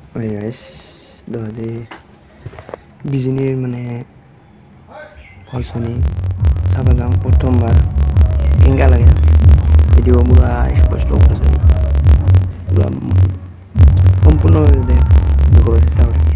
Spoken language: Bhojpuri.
Oye guys, jadi बिजनि माने हलसनि साबाजां प्रथमबार केंगा लगे भिडिओ पूरा स्पष्ट होगा पूरा संपूर्ण दे दुखो से सावरे